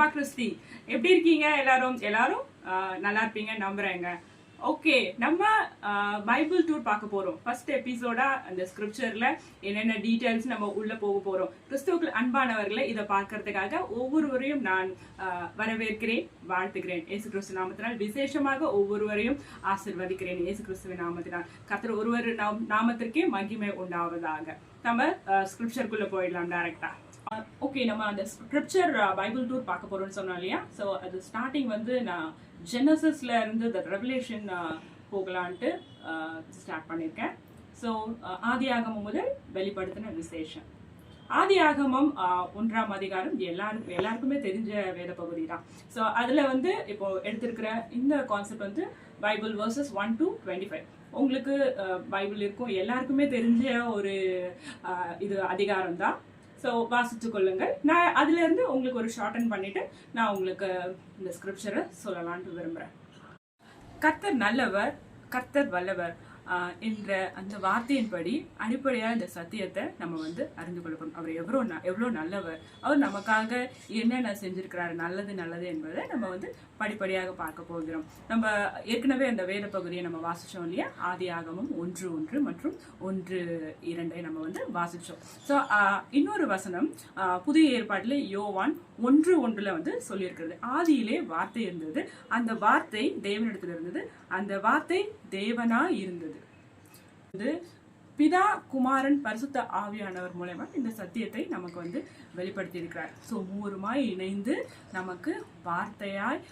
ஜபா Christie எப்படி இருக்கீங்க? எல்லாரும் எல்லாரும் நல்லா இருப்பீங்க நம்புறேங்க. ஓகே, நம்ம பைபிள் டூர் பார்க்க போறோம். ஃபர்ஸ்ட் எபிசோடா அந்த ஸ்கிரிப்சர்ல என்னென்ன டீடைல்ஸ் நம்ம உள்ள போக போறோம். கிறிஸ்துவுக்கு அன்பானவர்களை இதை பார்க்கறதுக்காக ஒவ்வொருவரையும் நான் வரவேற்கிறேன், வாழ்த்துக்கிறேன். இயேசு கிறிஸ்து நாமத்தினால் விசேஷமாக ஒவ்வொருவரையும் ஆசிர்வதிக்கிறேன். இயேசு கிறிஸ்துவின் நாமத்தினால் கர்த்தர் ஒருவர் நாமத்திற்கே மகிமை உண்டாவதாக. நம்ம ஸ்கிரிப்சருக்குள்ள போயிடலாம் டைரக்டா. ஓகே, நம்ம அந்த ஸ்கிரிப்சர் பைபிள் டூர் பார்க்க போறோம்னு சொன்னோம் இல்லையா? ஸோ அது ஸ்டார்டிங் வந்து நான் ஜெனசிஸ்ல இருந்து த ரெவலேஷன் போகலான்ட்டு ஸ்டார்ட் பண்ணியிருக்கேன். ஸோ ஆதி ஆகமம் முதல் வெளிப்படுத்தின விசேஷம். ஆதி ஆகமம் 1ஆம் அதிகாரம் எல்லாருக்குமே தெரிஞ்ச வேத பகுதி தான். ஸோ அதில் வந்து இப்போ எடுத்திருக்கிற இந்த கான்செப்ட் வந்து பைபிள் வர்சஸ் 1 to 25. உங்களுக்கு பைபிள் இருக்கும், எல்லாருக்குமே தெரிஞ்ச ஒரு இது அதிகாரம் தான். ஸோ வாசித்து கொள்ளுங்கள். நான் அதுல இருந்து உங்களுக்கு ஒரு ஷார்டன் பண்ணிட்டு நான் உங்களுக்கு இந்த ஸ்கிரிப்சரை சொல்லலான்ட்டு விரும்புறேன். கர்த்தர் நல்லவர், கர்த்தர் வல்லவர் என்ற அந்த வார்த்தையின்படி அடிப்படையாக இந்த சத்தியத்தை நம்ம வந்து அறிந்து கொள்ளணும். அவர் எவ்வளோ நல்லவர், அவர் நமக்காக என்னென்ன செஞ்சிருக்கிறாரு, நல்லது என்பதை நம்ம வந்து படிப்படியாக பார்க்க போகிறோம். நம்ம ஏற்கனவே அந்த வேத பகுதியை நம்ம வாசிச்சோம் இல்லையா? ஆதி ஆகமம் 1:1 மற்றும் 1:2 நம்ம வந்து வாசிச்சோம். ஸோ இன்னொரு வசனம் புதிய ஏற்பாட்டில் யோவான் 1:1 வந்து சொல்லியிருக்கிறது. ஆதியிலே வார்த்தை இருந்தது, அந்த வார்த்தை தேவனிடத்தில் இருந்தது, அந்த வார்த்தை தேவனா இருந்தது. பிதா, குமாரன், பரிசுத்த ஆவியானவர் மூலமா இந்த சத்தியத்தை நமக்கு வந்து வெளிப்படுத்தி இருக்கிறார். ஸோ மூருமாய் இணைந்து நமக்கு வார்த்தையாய்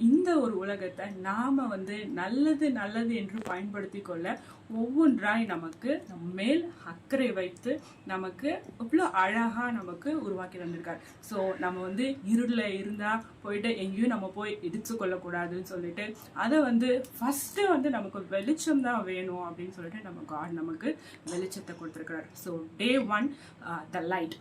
இந்த ஒரு உலகத்தை நாம வந்து நல்லது என்று பயன்படுத்தி கொள்ள ஒவ்வொன்றாய் நமக்கு மேல் அக்கறை வைத்து நமக்கு எவ்வளோ அழகா நமக்கு உருவாக்கி தந்திருக்கார். ஸோ நம்ம வந்து இருளில் இருந்தா போயிட்டு எங்கேயும் நம்ம போய் இடிச்சு கொள்ளக்கூடாதுன்னு சொல்லிட்டு அதை வந்து ஃபர்ஸ்ட் வந்து நமக்கு வெளிச்சம் தான் வேணும் அப்படின்னு சொல்லிட்டு நம்ம காட் நமக்கு வெளிச்சத்தை கொடுத்துருக்கிறார். ஸோ டே 1 த லைட்,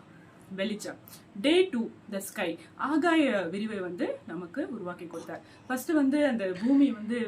வெளிச்சம். டே 2 த ஸ்கை, ஆகாய விரிவை வந்து நமக்கு உருவாக்கி கொடுத்தார். ஃபர்ஸ்ட் வந்து அந்த பூமி வந்து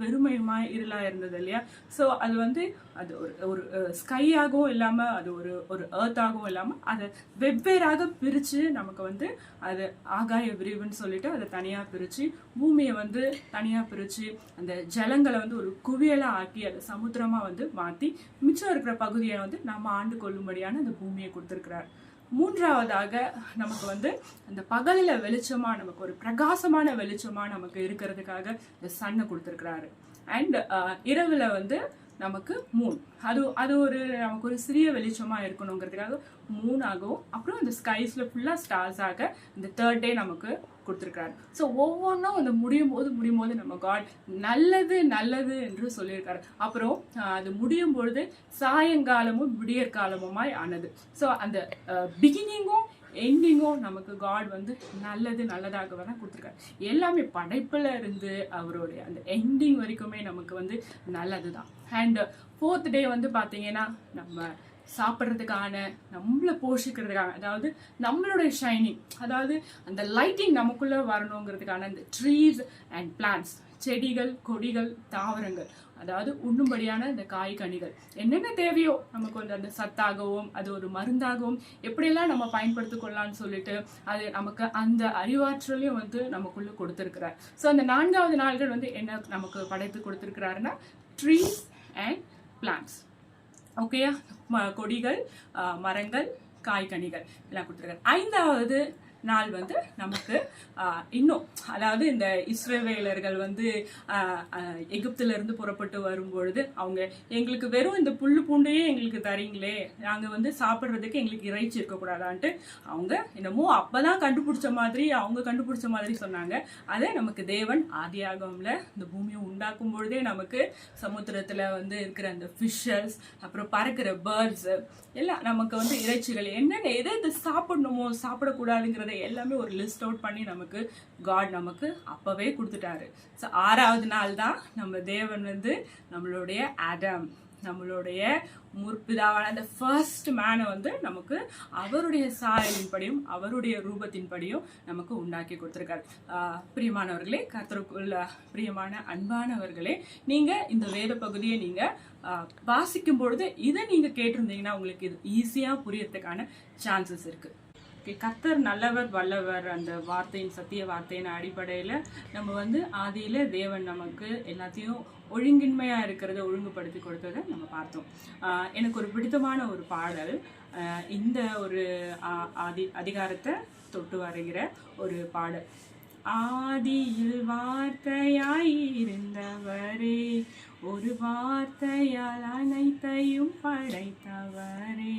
பெருமையுமா இருளா இருந்தது இல்லையா? ஸோ அது வந்து அது ஒரு ஸ்கையாகவும் இல்லாமல் அது ஒரு ஏர்த்தாகவும் இல்லாமல் அதை வெவ்வேறாக பிரித்து நமக்கு வந்து அது ஆகாய விரிவுன்னு சொல்லிட்டு அதை தனியாக பிரித்து, பூமியை வந்து தனியாக பிரித்து, அந்த ஜலங்களை வந்து ஒரு குவியலாக ஆக்கி அதை சமுத்திரமாக வந்து மாற்றி மிச்சம் இருக்கிற பகுதியை வந்து நம்ம ஆண்டு கொள்ளும்படியான அந்த பூமியை கொடுத்துருக்கிறார். மூன்றாவதாக நமக்கு வந்து அந்த பகலில் வெளிச்சமா, நமக்கு ஒரு பிரகாசமான வெளிச்சமா நமக்கு இருக்கிறதுக்காக இந்த சன்னை கொடுத்துருக்கிறாரு. அண்ட் இரவுல வந்து நமக்கு மூன், அது ஒரு நமக்கு ஒரு சிறிய வெளிச்சமா இருக்கணுங்கிறதுக்காக மூணாகவும், அப்புறம் இந்த ஸ்கைஸ்ல ஃபுல்லா ஸ்டார்ஸாக இந்த 3rd டே நமக்கு கொடுத்துருக்காரு. ஸோ ஒவ்வொன்றும் அந்த முடியும் போது நம்ம காட் நல்லது என்று சொல்லியிருக்காரு. அப்புறம் அது முடியும் பொழுது சாயங்காலமும் விடியற்காலமுமாய் ஆனது. ஸோ அந்த பிகினிங்கும் எண்டிங்கும் நமக்கு காட் வந்து நல்லதாக தான் கொடுத்துருக்காரு. எல்லாமே படைப்புல இருந்து அவருடைய அந்த எண்டிங் வரைக்குமே நமக்கு வந்து நல்லது தான். அண்ட் 4th டே வந்து பார்த்தீங்கன்னா நம்ம சாப்பிட்றதுக்கான, நம்மளை போஷிக்கிறதுக்கான, அதாவது நம்மளுடைய ஷைனிங், அதாவது அந்த லைட்டிங் நமக்குள்ள வரணுங்கிறதுக்கான அந்த ட்ரீஸ் அண்ட் பிளான்ட்ஸ், செடிகள், கொடிகள், தாவரங்கள், அதாவது உண்ணும்படியான இந்த காய்கனிகள் என்னென்ன தேவையோ நமக்கு வந்து அந்த சத்தாகவும் அது ஒரு மருந்தாகவும் எப்படியெல்லாம் நம்ம பயன்படுத்திக் கொள்ளலாம்னு சொல்லிட்டு அது நமக்கு அந்த அறிவாற்றலையும் வந்து நமக்குள்ள கொடுத்துருக்கிறார். ஸோ அந்த 4வது நாள்கள் வந்து என்ன நமக்கு படைத்து கொடுத்துருக்கிறாருன்னா ட்ரீஸ் அண்ட் பிளான்ட்ஸ். ஓகேயா? கொடிகள், மரங்கள், காய்கனிகள் எல்லாம் கொடுத்துருக்காரு. 5வது நாள் வந்து நமக்கு இன்னும், அதாவது இந்த இஸ்ரவேலர்கள் வந்து எகிப்துல இருந்து புறப்பட்டு வரும்பொழுது அவங்க எங்களுக்கு வெறும் இந்த புல்லு பூண்டையே எங்களுக்கு தரீங்களே, நாங்க வந்து சாப்பிட்றதுக்கு எங்களுக்கு இறைச்சி இருக்கக்கூடாதான்ட்டு அவங்க என்னமோ அப்பதான் கண்டுபிடிச்ச மாதிரி சொன்னாங்க. அதை நமக்கு தேவன் ஆதியாகமம்ல இந்த பூமியை உண்டாக்கும் பொழுதே நமக்கு சமுத்திரத்துல வந்து இருக்கிற அந்த ஃபிஷஸ், அப்புறம் பறக்கிற பேர்ட்ஸ் எல்லாம் நமக்கு வந்து இறைச்சிகள் என்னென்ன எதை சாப்பிடணுமோ சாப்பிடக்கூடாதுங்கிறத எல்லாமே ஒரு லிஸ்ட் அவுட் பண்ணி நமக்கு காட் நமக்கு அப்பவே கொடுத்துட்டாரு. ஸோ 6வது நாள் தான் நம்ம தேவன் வந்து நம்மளுடைய ஆடம், நம்மளுடைய முற்பிதாவான அந்த ஃபர்ஸ்ட் மேனை வந்து நமக்கு அவருடைய சாயலின்படியும் அவருடைய ரூபத்தின்படியும் நமக்கு உண்டாக்கி கொடுத்துருக்காரு. பிரியமானவர்களே, கர்த்தருக்குள்ள பிரியமான அன்பானவர்களே, நீங்க இந்த வேத பகுதியை நீங்க வாசிக்கும் பொழுது இதை நீங்க கேட்டிருந்தீங்கன்னா உங்களுக்கு இது ஈஸியா புரியறதுக்கான சான்சஸ் இருக்கு. கர்த்தர் நல்லவர் வல்லவர் அந்த வார்த்தையின் சத்திய வார்த்தையின் அடிப்படையில் நம்ம வந்து ஆதியில தேவன் நமக்கு எல்லாத்தையும் ஒழுங்கின்மையா இருக்கிறத ஒழுங்குபடுத்தி கொடுத்ததை நம்ம பார்த்தோம். எனக்கு ஒரு பிடித்தமான ஒரு பாடல் இந்த ஒரு அதிகாரத்தை தொட்டு வருகிற ஒரு பாடல். ஆதியில் வார்த்தையாய் இருந்தவரே, ஒரு வார்த்தையால் அனைத்தையும் படைத்தவரே,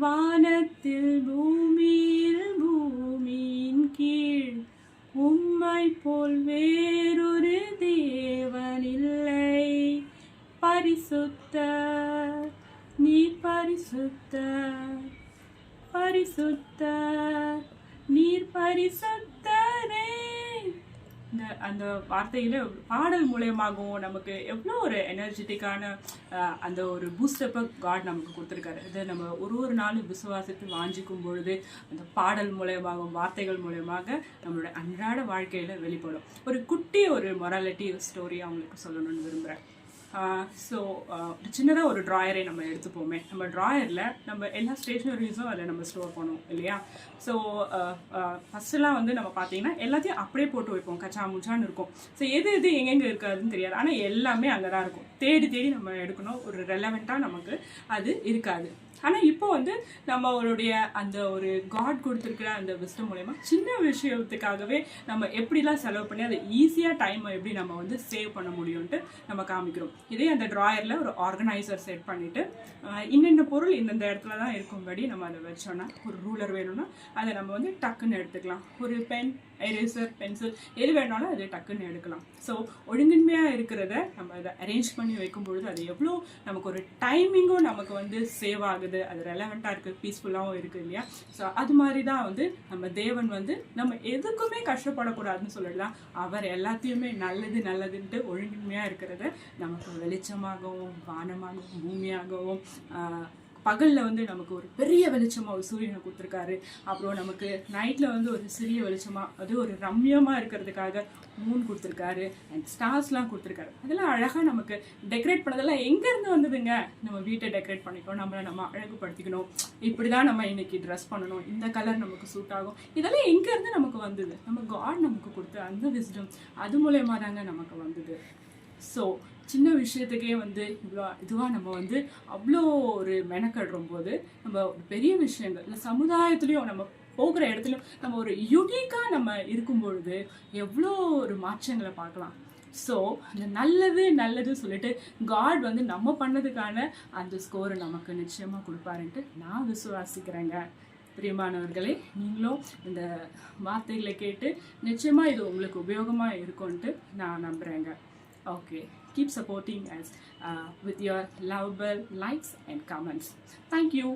வானத்தில் பூமியில் பூமியின் கீழ் உம்மை போல் வேறொரு தேவன் இல்லை. பரிசுத்தர் நீர், பரிசுத்தர் பரிசுத்தர் நீர், பரிசுத்தரே. அந்த வார்த்தையில பாடல் மூலயமாகவும் நமக்கு எவ்வளோ ஒரு எனர்ஜெட்டிக்கான அந்த ஒரு பூஸ்டப்பை காட் நமக்கு கொடுத்துருக்காரு. இதை நம்ம ஒரு நாளும் விசுவாசித்து வாஞ்சிக்கும் பொழுது அந்த பாடல் மூலயமாகவும் வார்த்தைகள் மூலயமாக நம்மளோட அன்றாட வாழ்க்கையில் வெளிப்படும். ஒரு குட்டி ஒரு மொராலிட்டி ஸ்டோரி அவங்களுக்கு சொல்லணும்னு விரும்புகிறேன். ஸோ சின்னதாக ஒரு ட்ராயரை நம்ம எடுத்துப்போமே. நம்ம ட்ராயரில் நம்ம எல்லா ஸ்டேஷ்னரிஸும் அதில் நம்ம ஸ்டோர் பண்ணுவோம் இல்லையா? ஸோ ஃபஸ்ட்டெல்லாம் வந்து நம்ம பார்த்தீங்கன்னா எல்லாத்தையும் அப்படியே போட்டு வைப்போம், கச்சா முச்சான்னு இருக்கும். ஸோ எது எங்கெங்கே இருக்காதுன்னு தெரியாது, ஆனால் எல்லாமே அங்கே தான் இருக்கும். தேடி நம்ம எடுக்கணும், ஒரு ரெலவெண்ட்டாக நமக்கு அது இருக்காது. ஆனால் இப்போ வந்து நம்மளுடைய அந்த ஒரு காட் கொடுத்துருக்கிற அந்த விஸ்டம் மூலயமா சின்ன விஷயத்துக்காகவே நம்ம எப்படிலாம் செலவு பண்ணி அதை ஈஸியாக டைமை எப்படி நம்ம வந்து சேவ் பண்ண முடியும்ன்ட்டு நம்ம காமிக்கிறோம். இதே அந்த ட்ராயரில் ஒரு ஆர்கனைசர் செட் பண்ணிவிட்டு இன்னென்ன பொருள் இந்தந்த இடத்துல தான் இருக்கும்படி நம்ம அதை வச்சோன்னா, ஒரு ரூலர் வேணும்னா அதை நம்ம வந்து டக்குன்னு எடுத்துக்கலாம். ஒரு பென், எரேசர், பென்சில் எது வேணாலும் அது டக்குன்னு எடுக்கலாம். ஸோ ஒழுங்கின்மையாக இருக்கிறத நம்ம அதை அரேஞ்ச் பண்ணி வைக்கும் பொழுது அது எவ்வளோ நமக்கு ஒரு டைமிங்கும் நமக்கு வந்து சேவ் ஆகுது, அது ரெலவெண்ட்டாக இருக்குது, பீஸ்ஃபுல்லாகவும் இருக்குது இல்லையா? ஸோ அது மாதிரி தான் வந்து நம்ம தேவன் வந்து நம்ம எதுக்குமே கஷ்டப்படக்கூடாதுன்னு சொல்லிட்டு தான் அவர் எல்லாத்தையுமே நல்லதுன்ட்டு ஒழுங்கின்மையாக இருக்கிறத நமக்கு வெளிச்சமாகவும் வானமாகவும் பூமியாகவும் பகலில் வந்து நமக்கு ஒரு பெரிய வெளிச்சமாக ஒரு சூரியனை கொடுத்துருக்காரு. அப்புறம் நமக்கு நைட்டில் வந்து ஒரு சிறிய வெளிச்சமாக, அது ஒரு ரம்யமாக இருக்கிறதுக்காக மூன் கொடுத்துருக்காரு, அண்ட் ஸ்டார்ஸ்லாம் கொடுத்துருக்காரு. அதெல்லாம் அழகாக நமக்கு டெக்கரேட் பண்ணதெல்லாம் எங்கேருந்து வந்ததுங்க? நம்ம வீட்டை டெக்கரேட் பண்ணிக்கணும், நம்மளை நம்ம அழகுபடுத்திக்கணும், இப்படி தான் நம்ம இன்னைக்கு ட்ரெஸ் பண்ணணும், இந்த கலர் நமக்கு சூட் ஆகும், இதெல்லாம் எங்கேருந்து நமக்கு வந்தது? நம்ம காட் நமக்கு கொடுத்த அந்த விஸ்டம் அது மூலயமா தாங்க நமக்கு வந்தது. ஸோ சின்ன விஷயத்துக்கே வந்து இதுவாக நம்ம வந்து அவ்வளோ ஒரு மெனக்கடுறும் போது நம்ம ஒரு பெரிய விஷயங்கள் இல்லை சமுதாயத்துலேயும் நம்ம போகிற இடத்துலையும் நம்ம ஒரு யூனிக்காக நம்ம இருக்கும் பொழுது எவ்வளோ ஒரு மாற்றங்களை பார்க்கலாம். ஸோ அந்த நல்லது சொல்லிட்டு காட் வந்து நம்ம பண்ணதுக்கான அந்த ஸ்கோரை நமக்கு நிச்சயமாக கொடுப்பாருன்ட்டு நான் விசுவாசிக்கிறேங்க. பிரியமானவர்களே, நீங்களும் இந்த வார்த்தைகளை கேட்டு நிச்சயமாக இது உங்களுக்கு உபயோகமாக இருக்கும்ன்ட்டு நான் நம்புகிறேங்க. Okay, keep supporting us with your lovable likes and comments. Thank you.